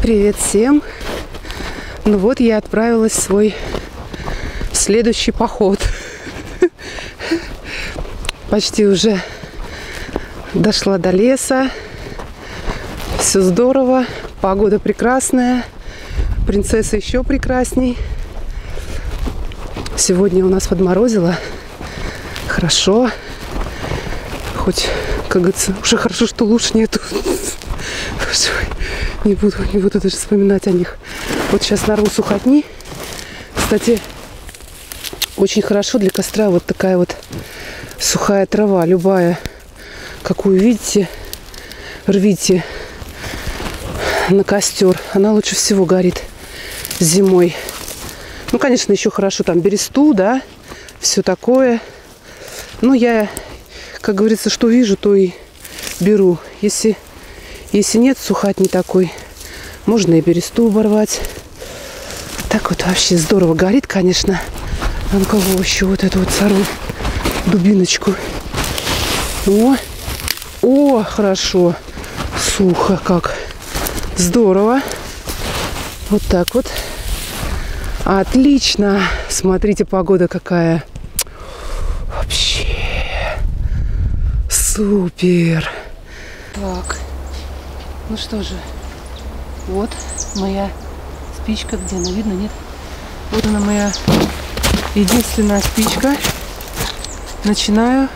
Привет всем! Ну вот я отправилась в свой следующий поход. Почти уже дошла до леса. Все здорово. Погода прекрасная. Принцесса еще прекрасней. Сегодня у нас подморозило. Хорошо. Хоть, как говорится, уже хорошо, что луж нету. Не буду даже вспоминать о них. Вот сейчас нарву сухотни. Кстати, очень хорошо для костра вот такая вот сухая трава, любая, какую видите, рвите на костер. Она лучше всего горит зимой. Ну, конечно, еще хорошо там бересту, да, все такое. Ну, я, как говорится, что вижу, то и беру. Если нет сухотни такой, можно и бересту оборвать. Так вот вообще здорово горит, конечно. А ну кого еще вот эту вот сорву дубиночку. О, хорошо. Сухо как. Здорово. Вот так вот. Отлично. Смотрите, погода какая. Вообще. Супер. Так. Ну что же. Вот моя спичка. Где она? Видно, нет? Вот она, моя единственная спичка. Начинаю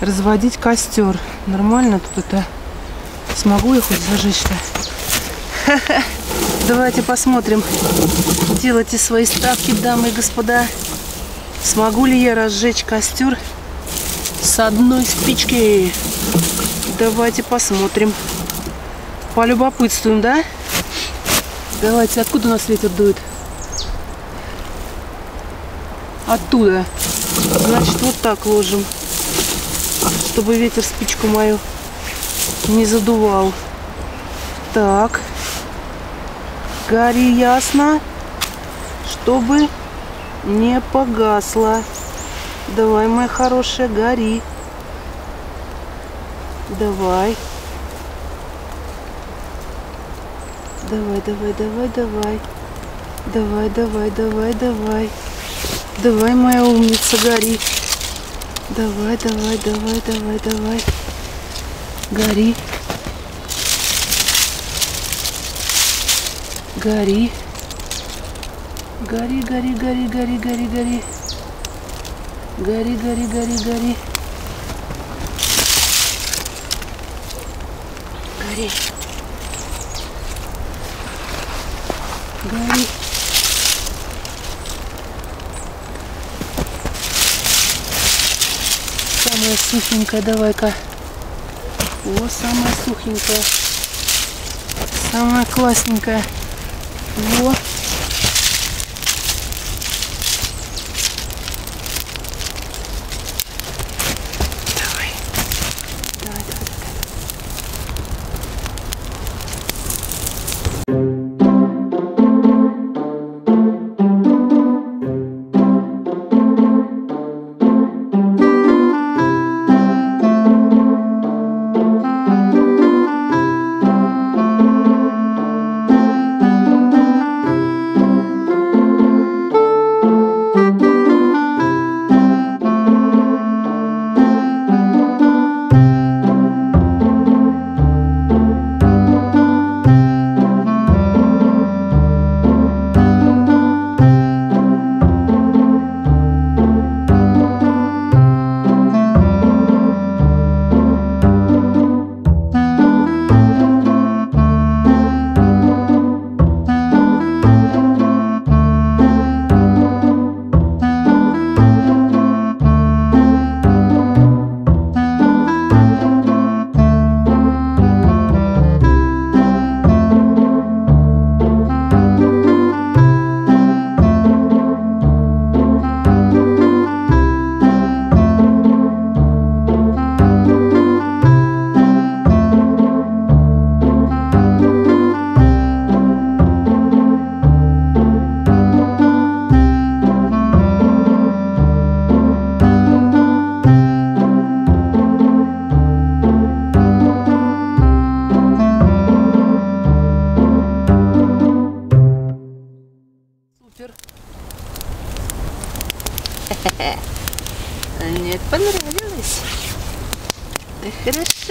разводить костер. Нормально тут это? Смогу я хоть зажечь-то? Давайте посмотрим. Делайте свои ставки, дамы и господа. Смогу ли я разжечь костер с одной спички? Давайте посмотрим. Полюбопытствуем, да? Давайте, откуда у нас ветер дует? Оттуда. Значит, вот так ложим, чтобы ветер спичку мою не задувал. Так. Гори ясно, чтобы не погасло. Давай, моя хорошая, гори. Давай. Давай, давай, давай, давай. Давай, давай, давай, давай. Давай, моя умница, гори. Давай, давай, давай, давай, давай. Гори. Гори. Гори, гори, гори, гори, гори, гори. Гори, гори, гори, гори. Гори. Гори. Самая сухенькая, давай-ка. О, самая сухенькая. Самая классненькая. Во. Давай. Давай, давай, давай.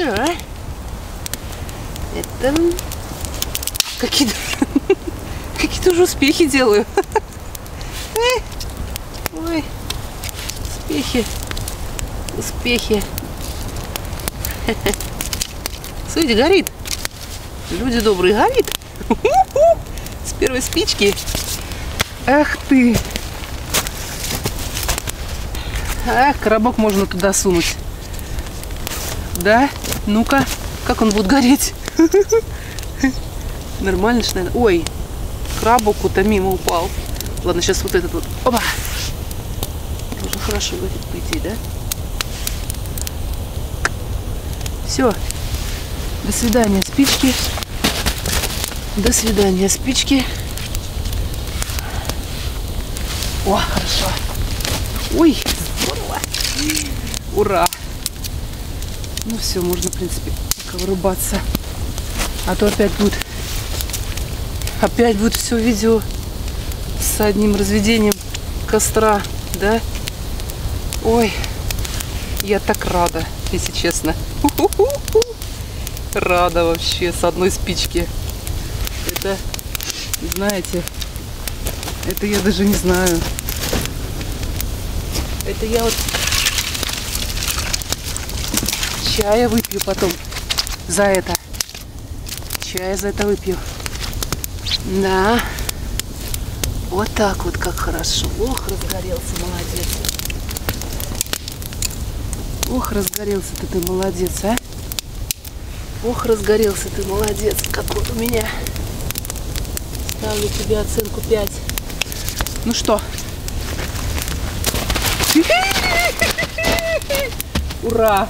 хорошо. Это какие-то уже успехи делаю. Ой, успехи. Смотрите, горит. Люди добрые, горит. С первой спички. Ах ты. Ах, коробок можно туда сунуть. Да? Ну-ка, как он будет гореть? Нормально, что ли? Ой, крабок-то мимо упал. Ладно, сейчас вот этот вот. Опа! Уже хорошо горит, по идее, да? Все. До свидания, спички. До свидания, спички. О, хорошо. Ой, здорово. Ура. Ну все, можно, в принципе, вырубаться. А то опять будет все видео с одним разведением костра, да? Ой, я так рада, если честно. Рада вообще с одной спички. Это, знаете, это я даже не знаю. Это я вот чая выпью потом за это. Чая за это выпью. Да. Вот так вот, как хорошо. Ох, разгорелся, молодец. Ох, разгорелся ты молодец, а. Ох, разгорелся ты молодец. Как вот у меня. Ставлю тебе оценку 5. Ну что? Ура!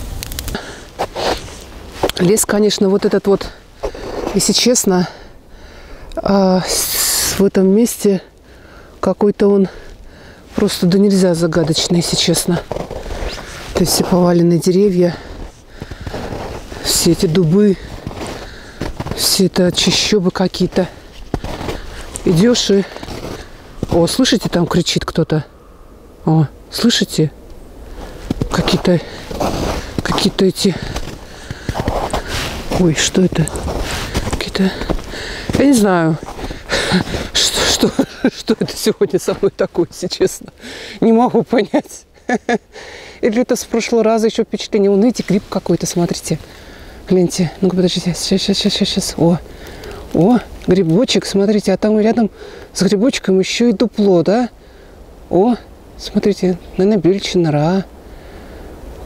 Лес, конечно, вот этот вот, если честно, в этом месте какой-то он просто да нельзя загадочный, если честно. То есть все поваленные деревья, все эти дубы, все это чащобы какие-то. Идешь и... О, слышите, там кричит кто-то. О, слышите? Какие-то эти... Ой, что это? Какие-то... Я не знаю, что это сегодня со мной такое, если честно. Не могу понять. Или это с прошлого раза еще впечатление. Вон, видите, гриб какой-то, смотрите. Гляньте. Ну-ка, подождите. Сейчас. О, грибочек, смотрите. А там рядом с грибочком еще и дупло, да? О, смотрите, наверное, бельчая нора.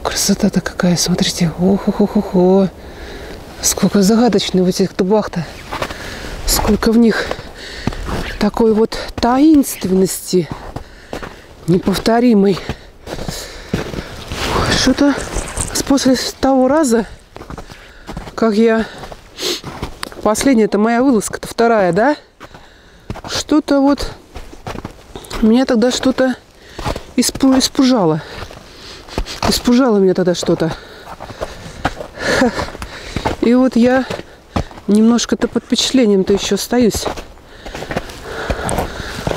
Красота-то какая, смотрите. Ох. Сколько загадочных в этих дубах-то. Сколько в них такой вот таинственности неповторимой. Что-то после того раза, как я... Последняя, это моя вылазка-то, вторая, да? Что-то вот... Меня тогда что-то испужало. Испужало меня тогда что-то. И вот я немножко-то под впечатлением-то еще остаюсь.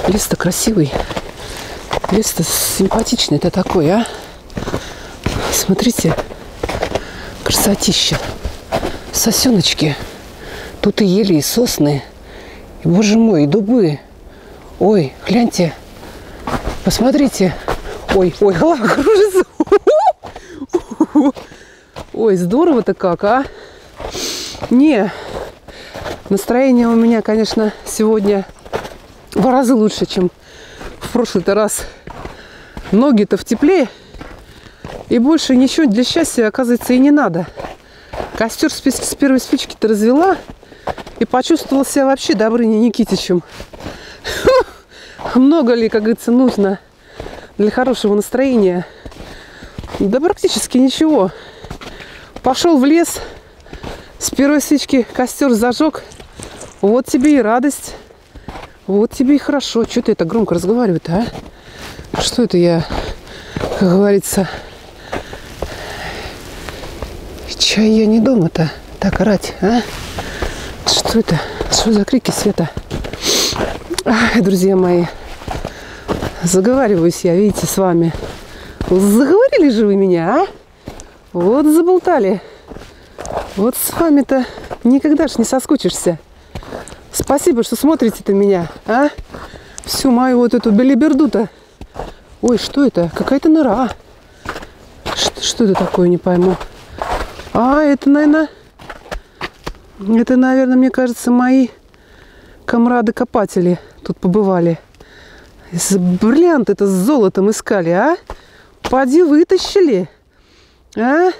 Лес-то красивый. Лес-то симпатичный-то такой, а? Смотрите. Красотища. Сосеночки. Тут и ели, и сосны. И, боже мой, и дубы. Ой, гляньте. Посмотрите. Ой, голова кружится. Ой, здорово-то как, а? Не, настроение у меня, конечно, сегодня в разы лучше, чем в прошлый-то раз. Ноги-то в тепле, и больше ничего для счастья, оказывается, и не надо. Костер с первой спички-то развела и почувствовала себя вообще Добрыней Никитичем. Много ли, как говорится, нужно для хорошего настроения? Да практически ничего. Пошел в лес, с первой спички костер зажег. Вот тебе и радость. Вот тебе и хорошо. Что ты это громко разговариваешь-то, а? Что это я, как говорится... Чай я не дома-то так орать, а? Что это? Что за крики света? Ах, друзья мои, заговариваюсь я, видите, с вами. Заговорили же вы меня, а? Вот заболтали. Вот с вами-то никогда ж не соскучишься. Спасибо, что смотрите-то меня, а? Всю мою вот эту белиберду-то. Ой, что это? Какая-то нора. Что это такое, не пойму. А, это, наверное, мне кажется, мои комрады-копатели тут побывали. Бриллиант это с золотом искали, а? Поди вытащили. А?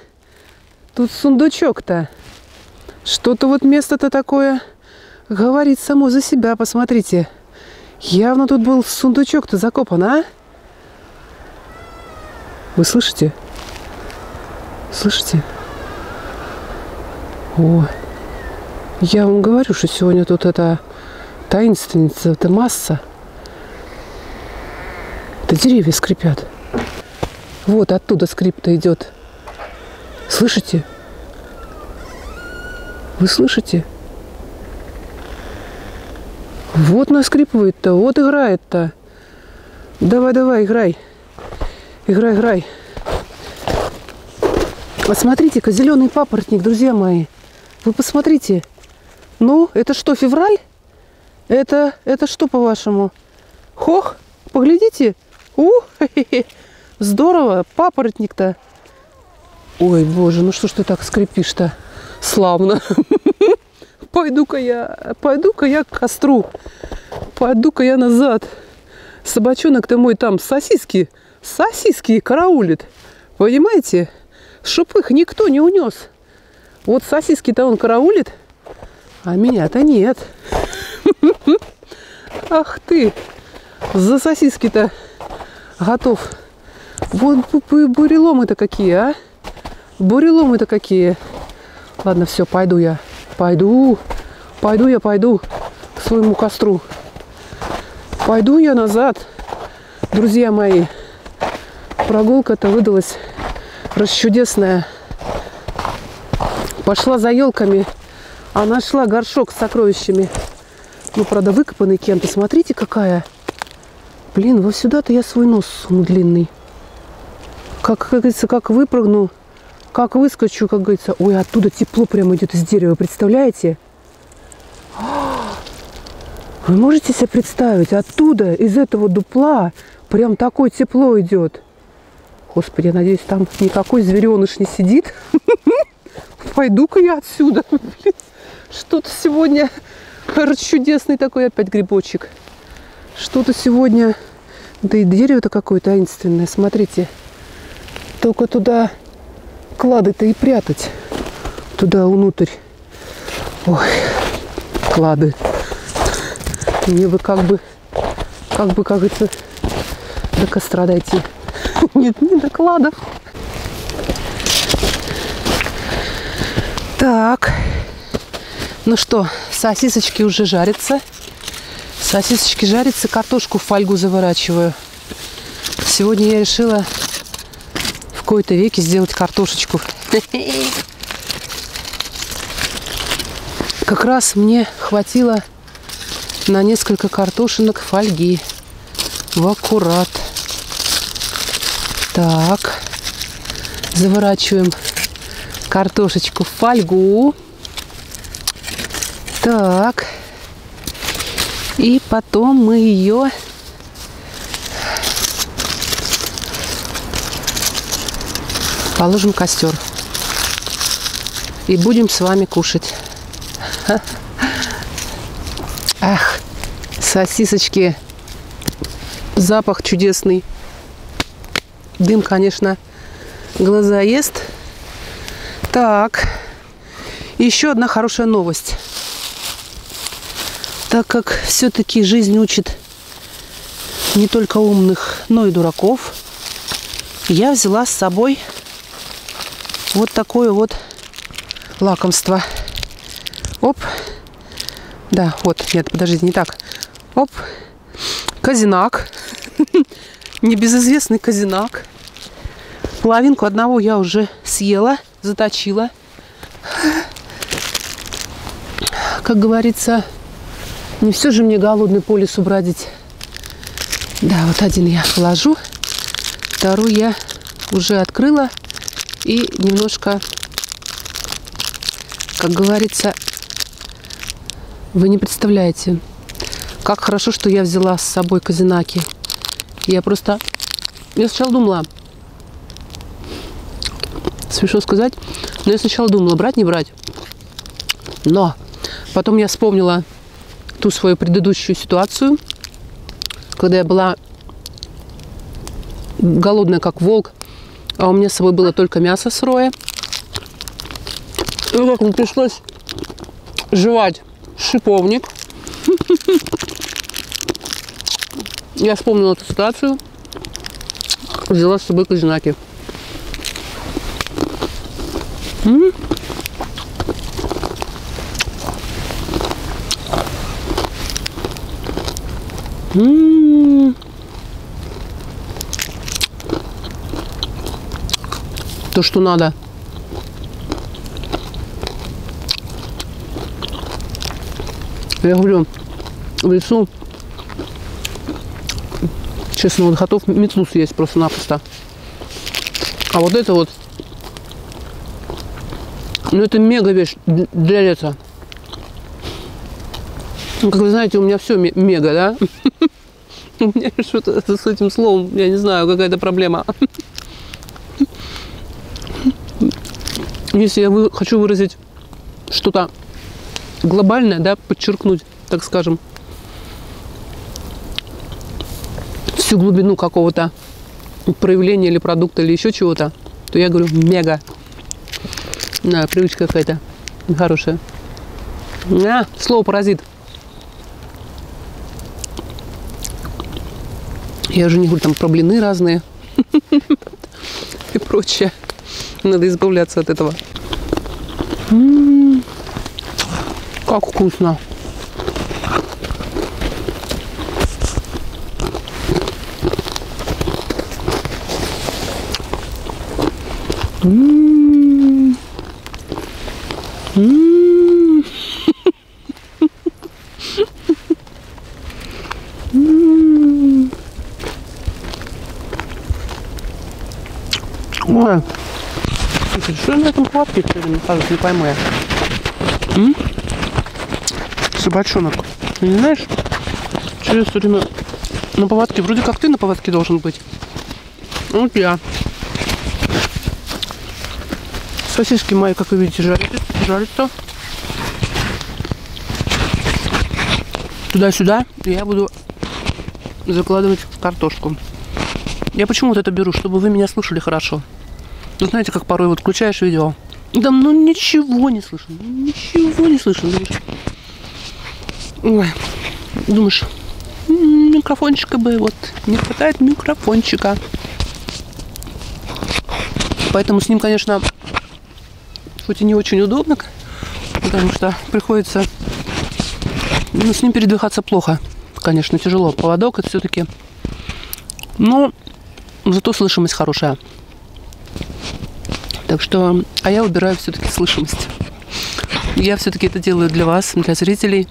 Тут сундучок-то. Что-то вот место-то такое говорит само за себя, посмотрите. Явно тут был сундучок-то закопан, а? Вы слышите? Слышите? О, я вам говорю, что сегодня тут это таинственница, это масса. Это деревья скрипят. Вот оттуда скрип-то идет. Слышите? Вы слышите? Вот наскрипывает-то, вот играет-то. Давай, играй. Играй. А смотрите-ка, зеленый папоротник, друзья мои. Вы посмотрите. Ну, это что, февраль? Это что, по-вашему? Хох, поглядите. Здорово, папоротник-то. Ой, боже, ну что ж ты так скрипишь-то? Славно. Пойду-ка я к костру. Пойду-ка я назад. Собачонок-то мой там сосиски караулит. Понимаете? Чтоб их никто не унес. Вот сосиски-то он караулит, а меня-то нет. Ах ты, за сосиски-то готов. Вот буреломы-то какие, а? Буреломы-то какие. Ладно, все, пойду я. Пойду к своему костру. Пойду я назад, друзья мои. Прогулка-то выдалась расчудесная. Пошла за елками, а нашла горшок с сокровищами. Ну, правда, выкопанный кем-то. Смотрите, какая. Блин, вот сюда-то я свой нос суну длинный. Как говорится, как выпрыгну, как выскочу, как говорится. Ой, оттуда тепло прямо идет из дерева, представляете? Вы можете себе представить, оттуда, из этого дупла, прям такое тепло идет. Господи, я надеюсь, там никакой звереныш не сидит. Пойду-ка я отсюда. Что-то сегодня чудесный такой опять грибочек. Что-то сегодня... Да и дерево-то какое-то таинственное. Смотрите. Только туда клады-то и прятать. Туда внутрь. Ой, клады. Мне бы как говорится, до костра дойти. Нет, не до кладов. Так. Ну что, сосисочки уже жарятся. Сосисочки жарятся, картошку в фольгу заворачиваю. Сегодня я решила в кои-то веки сделать картошечку. Как раз мне хватило на несколько картошинок фольги. В аккурат. Так. Заворачиваем картошечку в фольгу. Так. И потом мы ее положим в костер. И будем с вами кушать. Ах, сосисочки. Запах чудесный. Дым, конечно, глаза ест. Так. Еще одна хорошая новость. Так как все-таки жизнь учит не только умных, но и дураков, я взяла с собой вот такое вот лакомство. Оп. Да, вот, нет, подождите, не так. Оп. Козинак. Небезызвестный козинак. Половинку одного я уже съела, заточила. Как говорится, не все же мне голодный по лесу бродить. Да, вот один я положу, вторую я уже открыла и немножко Как говорится, вы не представляете, как хорошо, что я взяла с собой козинаки. Я сначала думала, смешно сказать, но я сначала думала, брать, не брать. Но потом я вспомнила ту свою предыдущую ситуацию, когда я была голодная, как волк, а у меня с собой было только мясо сырое. И как мне пришлось жевать шиповник. Я вспомнила эту ситуацию, взяла с собой козинаки. То, что надо. Я говорю, в лесу, честно, вот готов метлу съесть просто-напросто. А вот это вот, ну это мега вещь для лета. Ну, как вы знаете, у меня все мега, да? У меня что-то с этим словом, я не знаю, какая-то проблема. Если я хочу выразить что-то глобальное, да, подчеркнуть, так скажем, всю глубину какого-то проявления или продукта, или еще чего-то, то я говорю мега. Да, привычка какая-то хорошая. Слово паразит. Я уже не говорю там про блины разные и прочее. Надо избавляться от этого. Как вкусно. Ой, что я на этом поводке все время нахожусь, не пойму я. Собачонок. Ты не знаешь, что я все время на поводке? Вроде как ты на поводке должен быть. Вот я. Сосиски мои, как вы видите, жарятся. Туда-сюда. И я буду закладывать картошку. Я почему вот это беру? Чтобы вы меня слушали хорошо. Ну, знаете, как порой вот включаешь видео. Да, ну ничего не слышно. Ничего не слышно. Думаешь, микрофончика бы, вот, не хватает микрофончика. Поэтому с ним, конечно, хоть и не очень удобно, потому что приходится, с ним передвигаться плохо. Конечно, тяжело. Поводок это все-таки. Но зато слышимость хорошая. Так что, а я выбираю все-таки слышимость. Я все-таки это делаю для вас, для зрителей.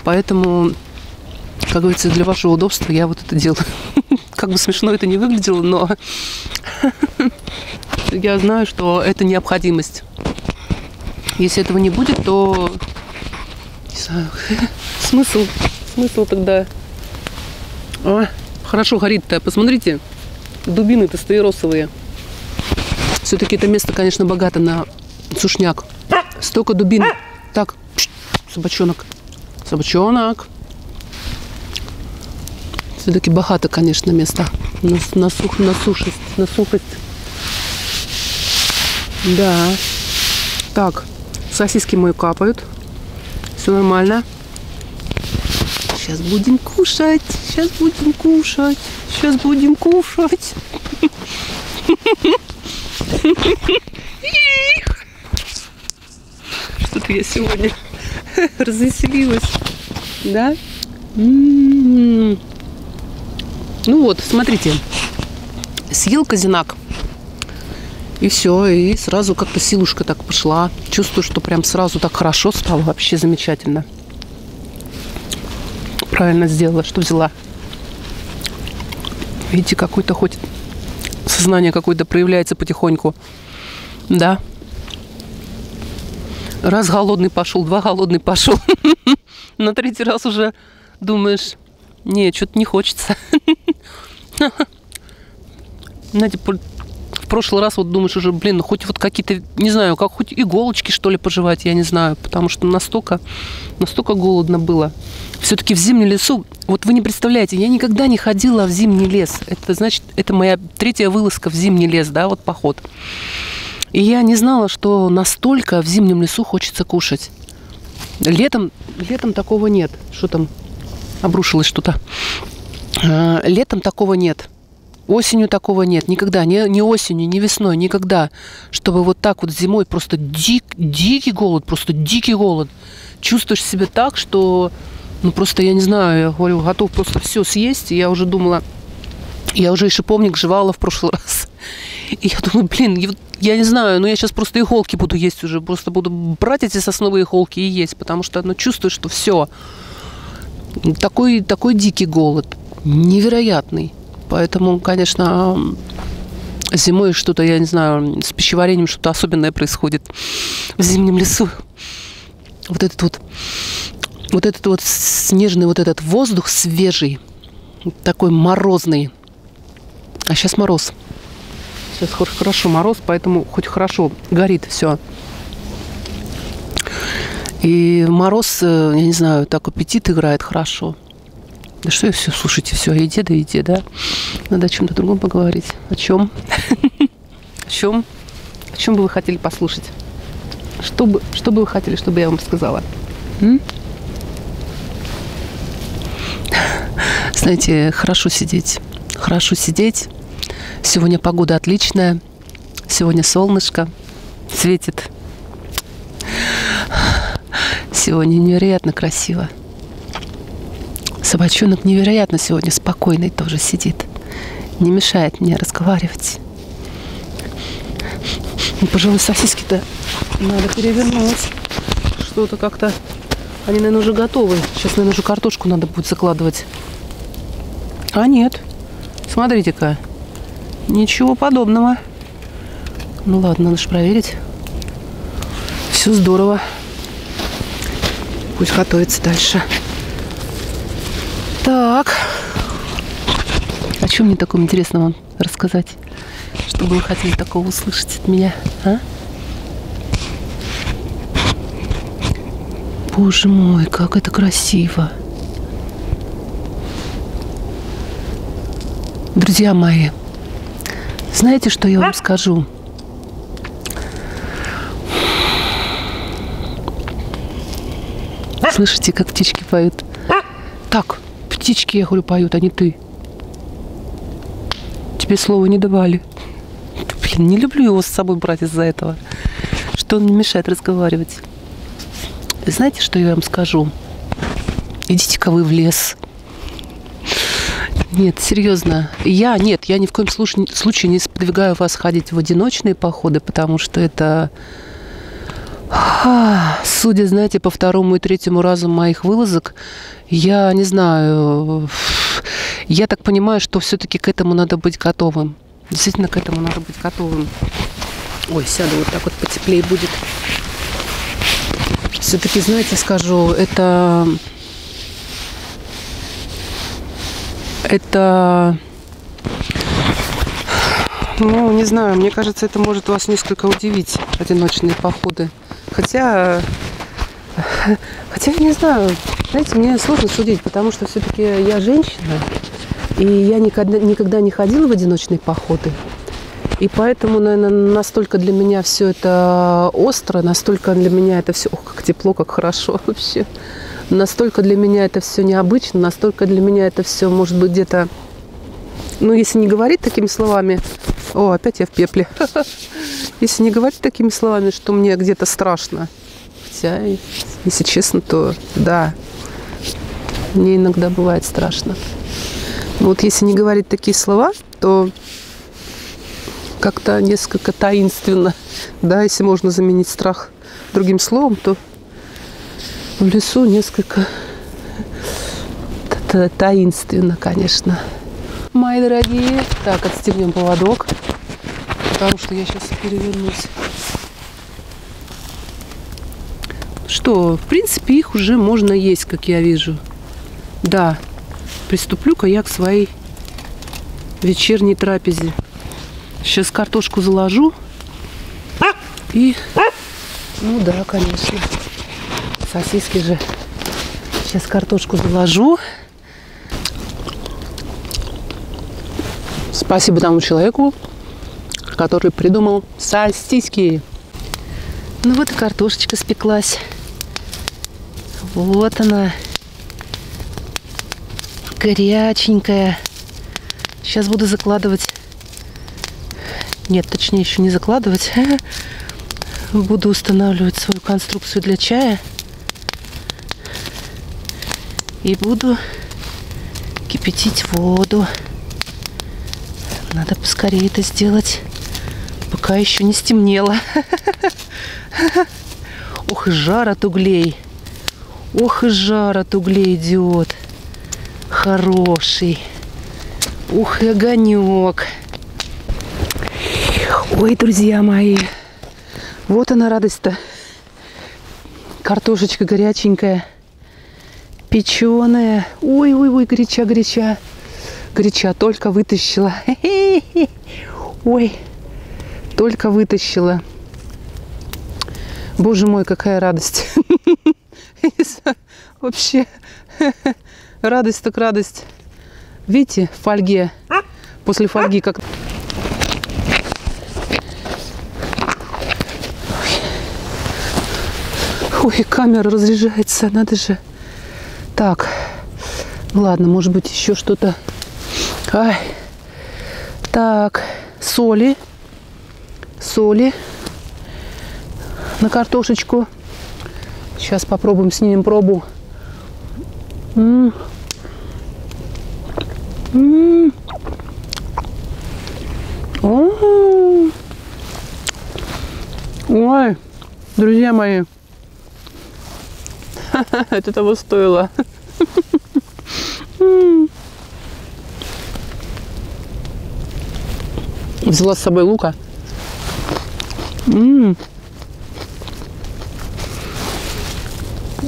Поэтому, как говорится, для вашего удобства я вот это делаю. Как бы смешно это не выглядело, но я знаю, что это необходимость. Если этого не будет, то не знаю, смысл тогда. Хорошо горит-то, посмотрите, дубины-то стаиросовые. Все-таки это место, конечно, богато на сушняк. Столько дубин. Так, собачонок. Собачонок. Все-таки богато, конечно, место на сухость. Да. Так, сосиски мои капают. Все нормально. Сейчас будем кушать. Что-то я сегодня развеселилась. Да? Ну вот, смотрите. Съел козинак. И все, и сразу как-то силушка так пошла. Чувствую, что прям сразу так хорошо стало. Вообще замечательно. Правильно сделала, что взяла. Видите, какой-то хоть сознание какое-то проявляется потихоньку. Да. Раз голодный пошел, два голодный пошел. На третий раз уже думаешь, не, что-то не хочется. Знаете, в прошлый раз вот думаешь уже, блин, ну хоть вот какие-то, не знаю, как хоть иголочки, что ли, пожевать, я не знаю, потому что настолько голодно было. Все-таки в зимнем лесу, вот вы не представляете, я никогда не ходила в зимний лес. Это значит, это моя третья вылазка в зимний лес, да, вот поход. И я не знала, что настолько в зимнем лесу хочется кушать. Летом такого нет. Что там? Обрушилось что-то. Летом такого нет. Осенью такого нет. Никогда. Ни осенью, ни весной. Никогда. Чтобы вот так вот зимой просто дикий голод. Просто дикий голод. Чувствуешь себя так, что... Ну, просто, я не знаю, я говорю, готов просто все съесть. И я уже думала... Я уже и шиповник жевала в прошлый раз. И я думаю, блин, я не знаю, но я сейчас просто иголки буду есть уже. Просто буду брать эти сосновые иголки и есть. Потому что, ну, чувствую, что все. Такой дикий голод. Невероятный. Поэтому, конечно, зимой что-то, я не знаю, с пищеварением что-то особенное происходит в зимнем лесу. Вот этот вот снежный вот этот воздух свежий, такой морозный. А сейчас мороз. Сейчас хорошо мороз, поэтому хоть хорошо горит все. И мороз, я не знаю, так аппетит играет хорошо. Да что я все, слушайте, все, о еде, да еде, да? Надо о чем-то другом поговорить. О чем? О чем? О чем бы вы хотели послушать? Что бы вы хотели, чтобы я вам сказала? Знаете, хорошо сидеть. Хорошо сидеть. Сегодня погода отличная. Сегодня солнышко светит. Сегодня невероятно красиво. Собачонок невероятно сегодня спокойный тоже сидит. Не мешает мне разговаривать. Ну, пожалуй, сосиски-то надо перевернуть. Что-то как-то... Они, наверное, уже готовы. Сейчас, наверное, уже картошку надо будет закладывать. А нет. Смотрите-ка. Ничего подобного. Ну ладно, надо же проверить. Все здорово. Пусть готовится дальше. Так. О чем мне таком интересно вам рассказать? Что бы вы хотели такого услышать от меня? А? Боже мой, как это красиво. Друзья мои, знаете, что я вам скажу? Слышите, как птички поют? Так, птички, я говорю, поют, а не ты. Тебе слова не давали. Блин, не люблю его с собой брать из-за этого, что он мне мешает разговаривать. Знаете, что я вам скажу? Идите-ка вы в лес. Нет, серьезно. Я ни в коем случае не сподвигаю вас ходить в одиночные походы, потому что это... Судя, знаете, по второму и третьему разу моих вылазок, я не знаю... Я так понимаю, что все-таки к этому надо быть готовым. Действительно, к этому надо быть готовым. Ой, сяду, вот так вот потеплее будет. Все-таки, знаете, скажу, это, ну, не знаю, мне кажется, это может вас несколько удивить, одиночные походы. Хотя, не знаю, знаете, мне сложно судить, потому что все-таки я женщина, и я никогда не ходила в одиночные походы. И поэтому, наверное, настолько для меня все это остро, настолько для меня это все... Ох, как тепло, как хорошо вообще. Настолько для меня это все необычно, настолько для меня это все, может быть, где-то... Ну, если не говорить такими словами... О, опять я в пепле. Если не говорить такими словами, что мне где-то страшно. Хотя, если честно, то да, мне иногда бывает страшно. Но вот если не говорить такие слова, то... как-то несколько таинственно. Да, если можно заменить страх другим словом, то в лесу несколько таинственно, конечно. Мои дорогие. Так, отстегнем поводок, потому что я сейчас перевернусь. что, в принципе, их уже можно есть, как я вижу. Да, приступлю-ка я к своей вечерней трапезе. Сейчас картошку заложу. И, ну да, конечно, сосиски же. Сейчас картошку заложу. Спасибо тому человеку, который придумал сосиски. Ну вот и картошечка спеклась. Вот она. Горяченькая. Сейчас буду закладывать. Нет, точнее, еще не закладывать. Буду устанавливать свою конструкцию для чая. И буду кипятить воду. Надо поскорее это сделать, пока еще не стемнело. Ох, и жар от углей. Ох, и жар от углей идет. Хороший. Ух, и огонек. Ой, друзья мои. Вот она радость-то. Картошечка горяченькая. Печеная. Ой-ой-ой, горяча. Горяча, только вытащила. Ой, только вытащила. Боже мой, какая радость. Вообще, радость так радость. Видите, в фольге. После фольги как... Ой, камера разряжается, надо же. Так, ладно, может быть еще что-то. Ай. Так, соли на картошечку. Сейчас попробуем, снимем пробу. Ой, друзья мои, это того стоило. Взяла с собой лука.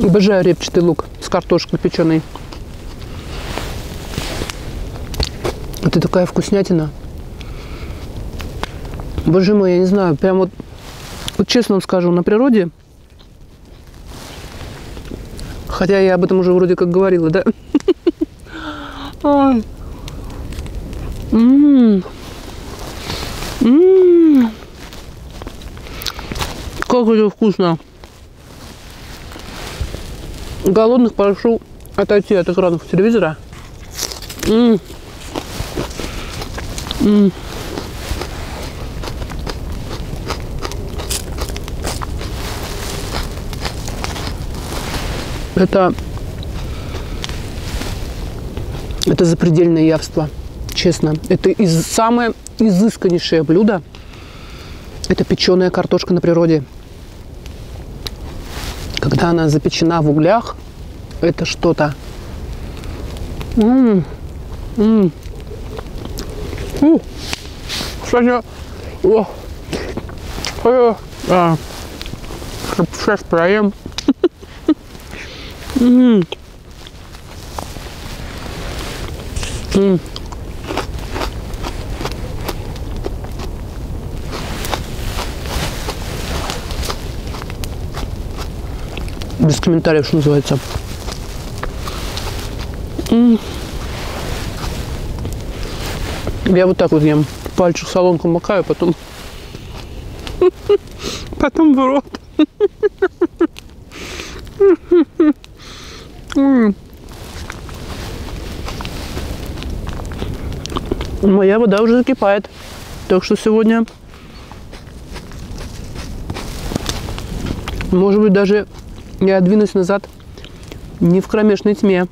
Обожаю репчатый лук с картошкой печеной. Это такая вкуснятина. Боже мой, я не знаю, прям вот честно вам скажу, на природе, хотя я об этом уже вроде как говорила, да? Как это вкусно. Голодных прошу отойти от экранов телевизора. Это запредельное явство, честно. Это самое изысканнейшее блюдо. Это печеная картошка на природе. Когда она запечена в углях, это что-то. Кстати, сейчас проем. Без комментариев, что называется. Я вот так вот ем. Пальчик в солонку макаю, потом в рот. Моя вода уже закипает. Так что сегодня, может быть, даже я двинусь назад не в кромешной тьме.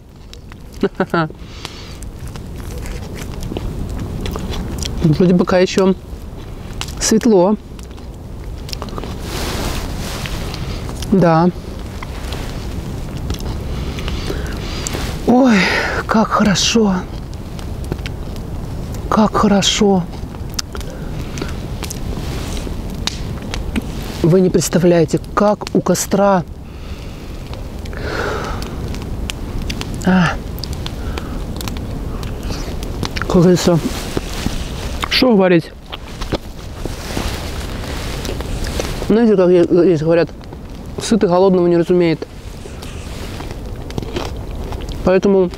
Вроде пока еще светло. Да. Ой, как хорошо. Как хорошо. Вы не представляете, как у костра Как говорится, что говорить? Знаете, как здесь говорят, сытый голодного не разумеет. Поэтому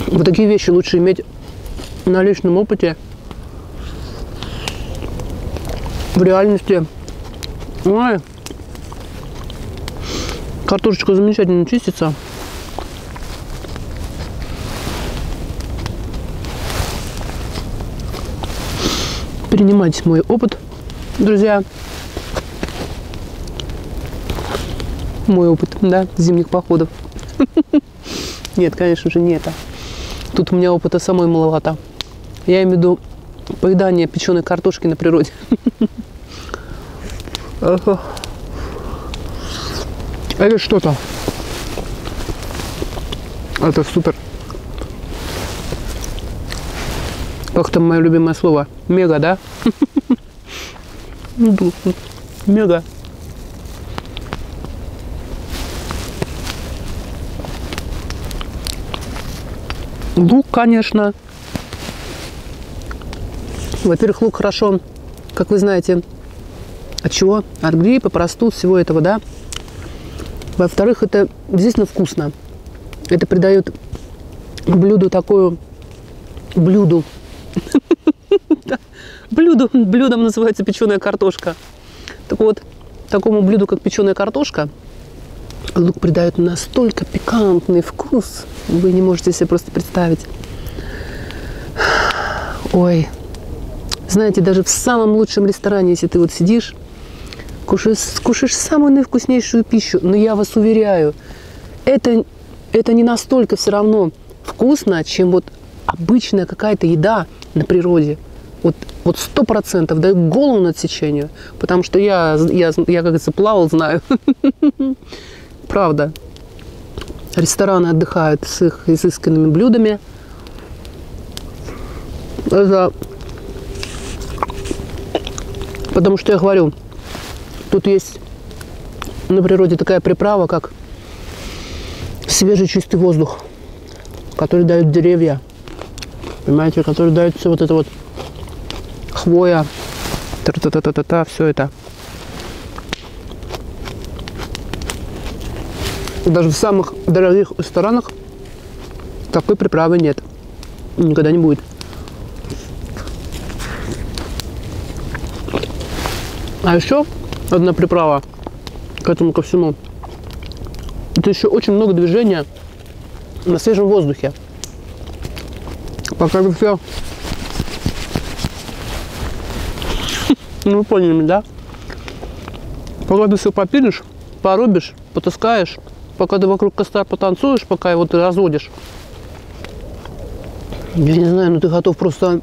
вот такие вещи лучше иметь на личном опыте. В реальности. Ой, картошечка замечательно чистится. Перенимайте мой опыт, друзья. Мой опыт, да, зимних походов. Нет, конечно же, не это. Тут у меня опыта самой маловато. Я имею в виду поедание печеной картошки на природе. Это что-то. Это супер. Как там мое любимое слово? Мега, да? Мега. Лук, конечно. Во-первых, лук хорошо, как вы знаете, от чего? От гриппа, простуд, всего этого, да? Во-вторых, это действительно вкусно. Это придает блюду такую... Блюду. Блюдом называется печеная картошка. Так вот, такому блюду, как печеная картошка, лук придает настолько пикантный вкус, вы не можете себе просто представить. Ой, знаете, даже в самом лучшем ресторане, если ты вот сидишь, кушаешь самую наивкуснейшую пищу, но я вас уверяю, это не настолько все равно вкусно, чем вот обычная какая-то еда на природе. Вот 100% дает голову на отсечение, потому что я как говорится, плавал, знаю. Правда. Рестораны отдыхают с их изысканными блюдами. Это... Потому что я говорю, тут есть на природе такая приправа, как свежий чистый воздух, который дают деревья. Понимаете, который дает все вот это вот хвоя, та-та-та-та-та, все это. Даже в самых дорогих ресторанах такой приправы нет. Никогда не будет. А еще одна приправа к этому ко всему. Это еще очень много движения на свежем воздухе. Пока все... Ну, вы поняли, да? Пока ты все попилишь, порубишь, потаскаешь, пока ты вокруг костра потанцуешь, пока его ты разводишь. Я не знаю, но ты готов просто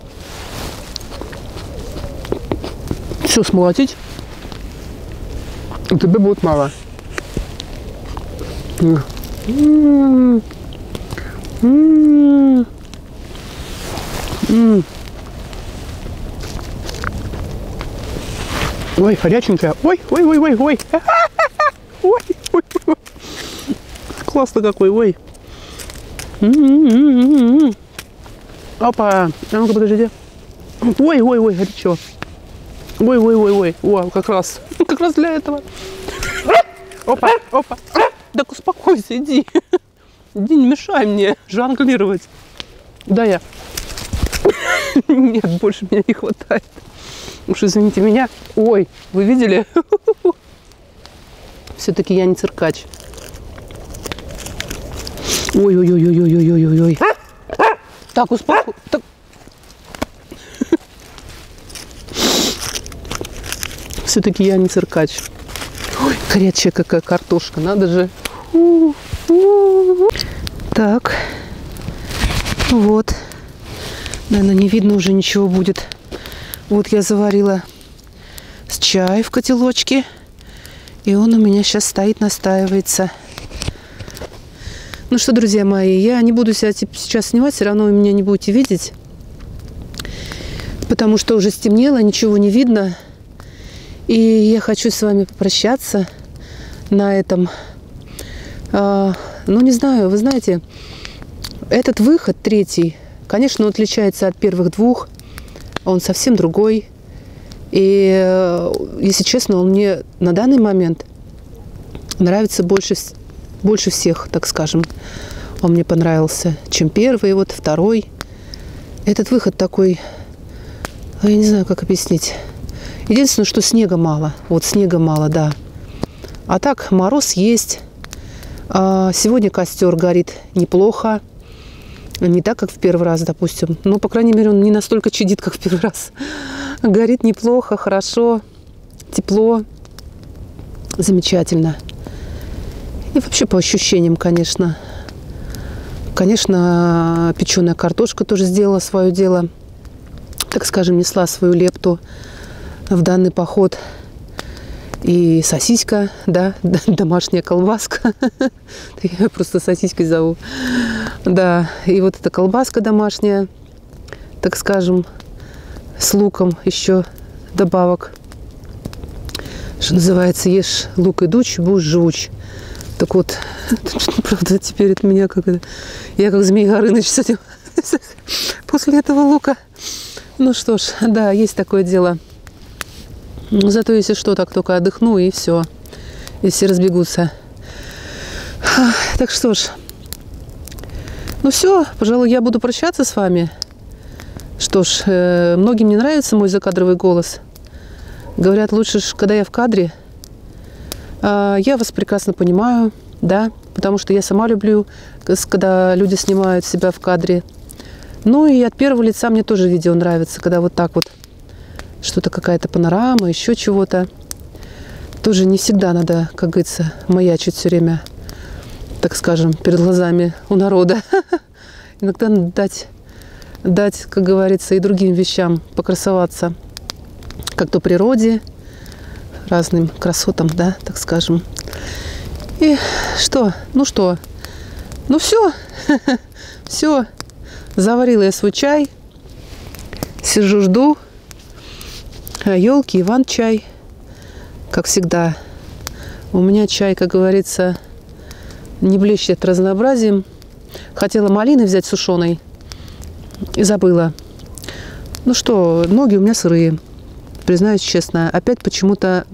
все смолотить, и тебе будет мало. Ой, горяченькая. Ой, ой, ой, ой, ой. Ой, ой, ой. Классно какой, ой. Опа. А ну-ка, подождите. Ой, ой, ой, горячо. Ой, ой, ой, ой. О, как раз для этого. Опа, опа. Так успокойся, иди. Иди, не мешай мне жонглировать. Да, я. Нет, больше меня не хватает. Уж извините меня. Ой, вы видели? Все-таки я не циркач. Ой-ой-ой-ой-ой-ой-ой-ой. Так, успокойся. Так. Все-таки я не циркач. Ой, горячая какая картошка. Надо же. Так. Вот. Наверное, не видно уже ничего будет. Вот я заварила чай в котелочке. И он у меня сейчас стоит, настаивается. Ну что, друзья мои, я не буду себя сейчас снимать, все равно вы меня не будете видеть. Потому что уже стемнело, ничего не видно. И я хочу с вами попрощаться на этом Ну, не знаю, вы знаете, этот выход, третий, конечно, он отличается от первых двух. Он совсем другой. И, если честно, он мне на данный момент нравится больше всех, так скажем. Он мне понравился, чем первый, вот второй. Этот выход такой, я не знаю, как объяснить. Единственное, что снега мало. Вот снега мало, да. А так, мороз есть. Сегодня костер горит неплохо. Не так, как в первый раз, допустим. Но, по крайней мере, он не настолько чадит, как в первый раз. Горит неплохо, хорошо, тепло. Замечательно. И вообще по ощущениям, конечно. Конечно, печеная картошка тоже сделала свое дело. Так скажем, несла свою лепту в данный поход. И сосиска, да, домашняя колбаска. Я просто сосиской зову. Да, и вот эта колбаска домашняя, так скажем, с луком еще добавок. Что называется, ешь лук идуч, будешь жуч. Так вот, правда, теперь от меня как это... Я как Змей Горыныч с этим... После этого лука. Ну что ж, да, есть такое дело. Зато, если что, так только отдохну, и все. И все разбегутся. Так что ж. Ну все, пожалуй, я буду прощаться с вами. Что ж, многим не нравится мой закадровый голос. Говорят, лучше, когда я в кадре. Я вас прекрасно понимаю, да, потому что я сама люблю, когда люди снимают себя в кадре. Ну и от первого лица мне тоже видео нравится, когда вот так вот что-то, какая-то панорама, еще чего-то. Тоже не всегда надо, как говорится, маячить все время, так скажем, перед глазами у народа. Иногда надо дать, как говорится, и другим вещам покрасоваться. Как то природе, разным красотам, да, так скажем. И что? Ну что? Ну все. Все. Заварила я свой чай. Сижу, жду. Елки, Иван-чай. Как всегда. У меня чай, как говорится, не блещет разнообразием. Хотела малины взять сушеной и забыла. Ну что, ноги у меня сырые. Признаюсь честно. Опять почему-то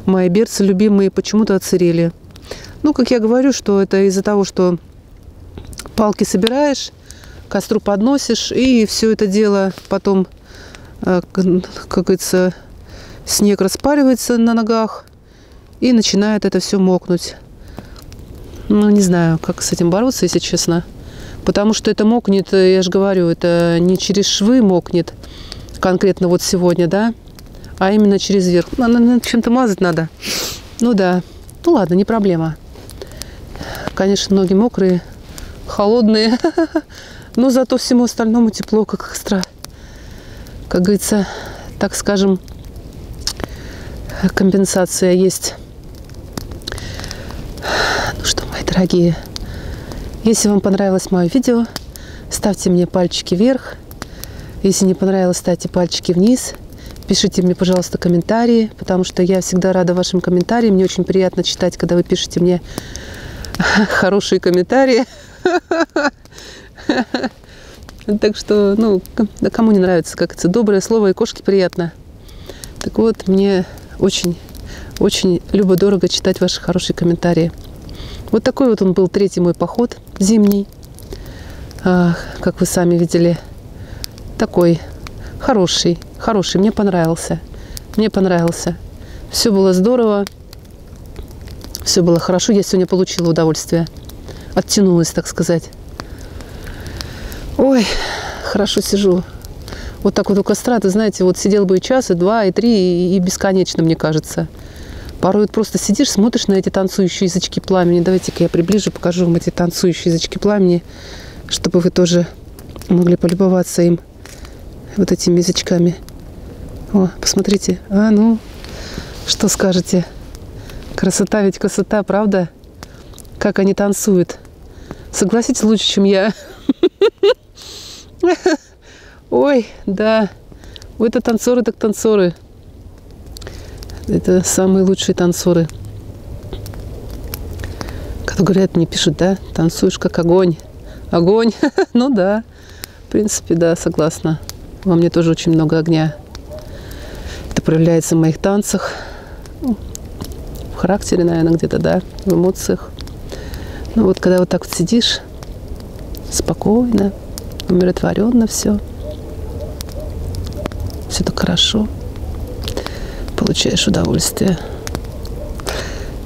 мои берцы любимые почему-то отсырели. Ну, как я говорю, что это из-за того, что палки собираешь, к костру подносишь, и все это дело потом, как говорится, снег распаривается на ногах, и начинает это все мокнуть. Ну, не знаю, как с этим бороться, если честно. Потому что это мокнет, я же говорю, это не через швы мокнет, конкретно вот сегодня, да, а именно через верх. Чем-то мазать надо. Ну да. Ну ладно, не проблема. Конечно, ноги мокрые, холодные, но зато всему остальному тепло, как костра. Как говорится, так скажем, компенсация есть. Ну что, мои дорогие, если вам понравилось мое видео, ставьте мне пальчики вверх. Если не понравилось, ставьте пальчики вниз. Пишите мне, пожалуйста, комментарии, потому что я всегда рада вашим комментариям. Мне очень приятно читать, когда вы пишете мне хорошие комментарии. Так что, ну, кому не нравится, как это доброе слово и кошке приятно. Так вот, мне очень любо-дорого читать ваши хорошие комментарии. Вот такой вот он был третий мой поход зимний. Как вы сами видели. Такой хороший. Мне понравился. Все было здорово. Все было хорошо. Я сегодня получила удовольствие. Оттянулась, так сказать. Ой, хорошо сижу. Вот так вот у костра, ты знаете, вот сидел бы и час, и два, и три, и бесконечно, мне кажется. Порой вот просто сидишь, смотришь на эти танцующие язычки пламени. Давайте-ка я приближу, покажу вам эти танцующие язычки пламени, чтобы вы тоже могли полюбоваться им, вот этими язычками. О, посмотрите. Ну, что скажете? Красота ведь красота, правда? Как они танцуют. Согласитесь, лучше, чем я. Ой, да. Это танцоры, так танцоры. Это самые лучшие танцоры. А то говорят, мне пишут, да, танцуешь как огонь. Огонь. Ну да, в принципе, да, согласна. Во мне тоже очень много огня. Это проявляется в моих танцах, в характере, наверное, где-то, да, в эмоциях. Ну вот, когда вот так вот сидишь, спокойно, умиротворенно все так хорошо, получаешь удовольствие.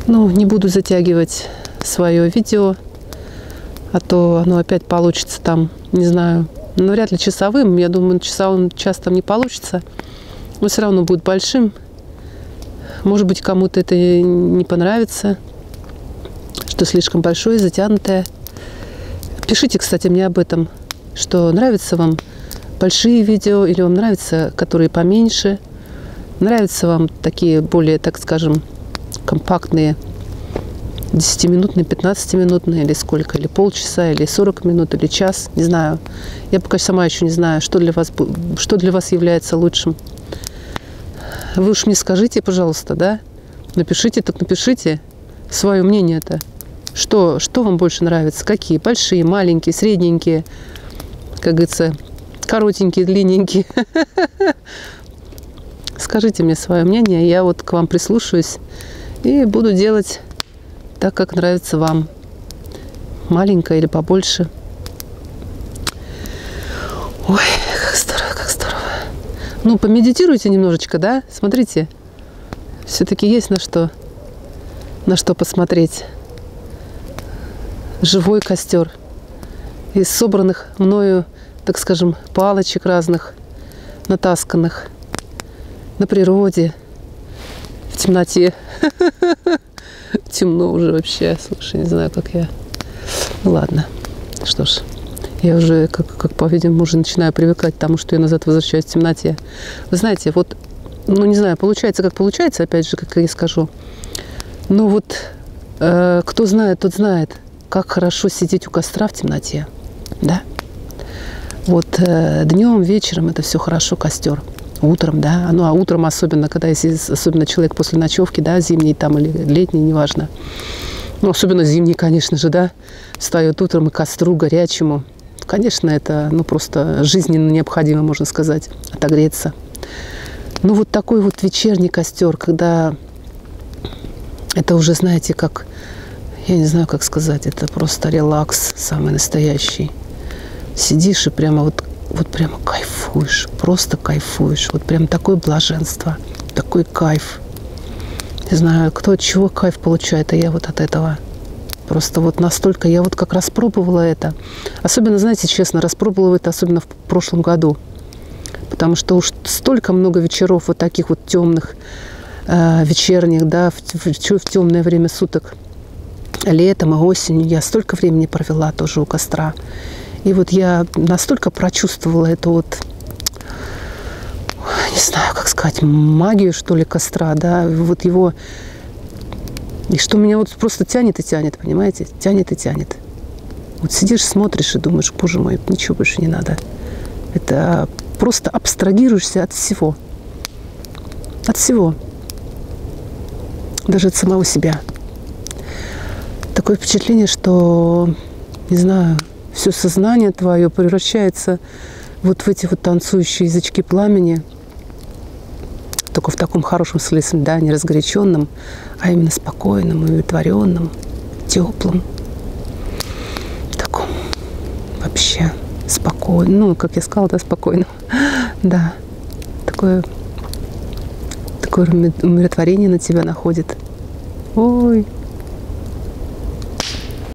Ну, не буду затягивать свое видео, а то оно опять получится там, не знаю, ну, вряд ли часовым. Я думаю, часовым час там не получится, но все равно будет большим. Может быть, кому-то это не понравится, что слишком большое, затянутое. Пишите, кстати, мне об этом, что нравится вам большие видео или вам нравятся, которые поменьше. Нравятся вам такие более, так скажем, компактные, 10-минутные, 15-минутные, или сколько, или полчаса, или 40 минут, или час, не знаю. Я пока сама еще не знаю, что для вас является лучшим. Вы уж мне скажите, пожалуйста, да? Напишите, так напишите свое мнение-то. Что вам больше нравится? Какие? Большие, маленькие, средненькие, как говорится, коротенькие, длинненькие. Скажите мне свое мнение, я вот к вам прислушаюсь и буду делать так, как нравится вам. Маленькое или побольше. Ой, как здорово, как здорово. Ну, помедитируйте немножечко, да? Смотрите, все-таки есть на что посмотреть. Живой костер из собранных мною, так скажем, палочек разных, натасканных на природе, в темноте. Темно уже вообще, слушай, не знаю, как я. Ну ладно, что ж, я уже, как по-видимому, уже начинаю привыкать к тому, что я назад возвращаюсь в темноте. Вы знаете, вот, ну не знаю, получается, как получается, опять же, как я скажу. Но вот кто знает, тот знает, как хорошо сидеть у костра в темноте, да? Вот днем, вечером это все хорошо, костер. Утром, да, ну а утром особенно, когда если особенно человек после ночевки, да, зимний там или летний, неважно. Ну, особенно зимний, конечно же, да, встает утром и к костру горячему. Конечно, это, ну, просто жизненно необходимо, можно сказать, отогреться. Ну, вот такой вот вечерний костер, когда это уже, знаете, как, я не знаю, как сказать, это просто релакс самый настоящий. Сидишь и прямо вот прямо кайфуешь, просто кайфуешь. Вот прям такое блаженство, такой кайф. Не знаю, кто от чего кайф получает, а я вот от этого. Просто вот настолько, я вот как распробовала это. Особенно, знаете, честно, распробовала это особенно в прошлом году. Потому что уж столько много вечеров вот таких вот темных, вечерних, да, в темное время суток. Летом и осенью я столько времени провела тоже у костра. И вот я настолько прочувствовала эту вот, не знаю, как сказать, магию, что ли, костра, да, вот его, и что меня вот просто тянет и тянет, понимаете, тянет и тянет. Вот сидишь, смотришь и думаешь, боже мой, ничего больше не надо. Это просто абстрагируешься от всего. От всего. Даже от самого себя. Такое впечатление, что, не знаю, все сознание твое превращается вот в эти вот танцующие язычки пламени, только в таком хорошем смысле, да, не разгоряченном, а именно спокойном, удовлетворенном, теплом, таком вообще спокойном, ну, как я сказала, да, спокойном, да, такое умиротворение на тебя находит. Ой.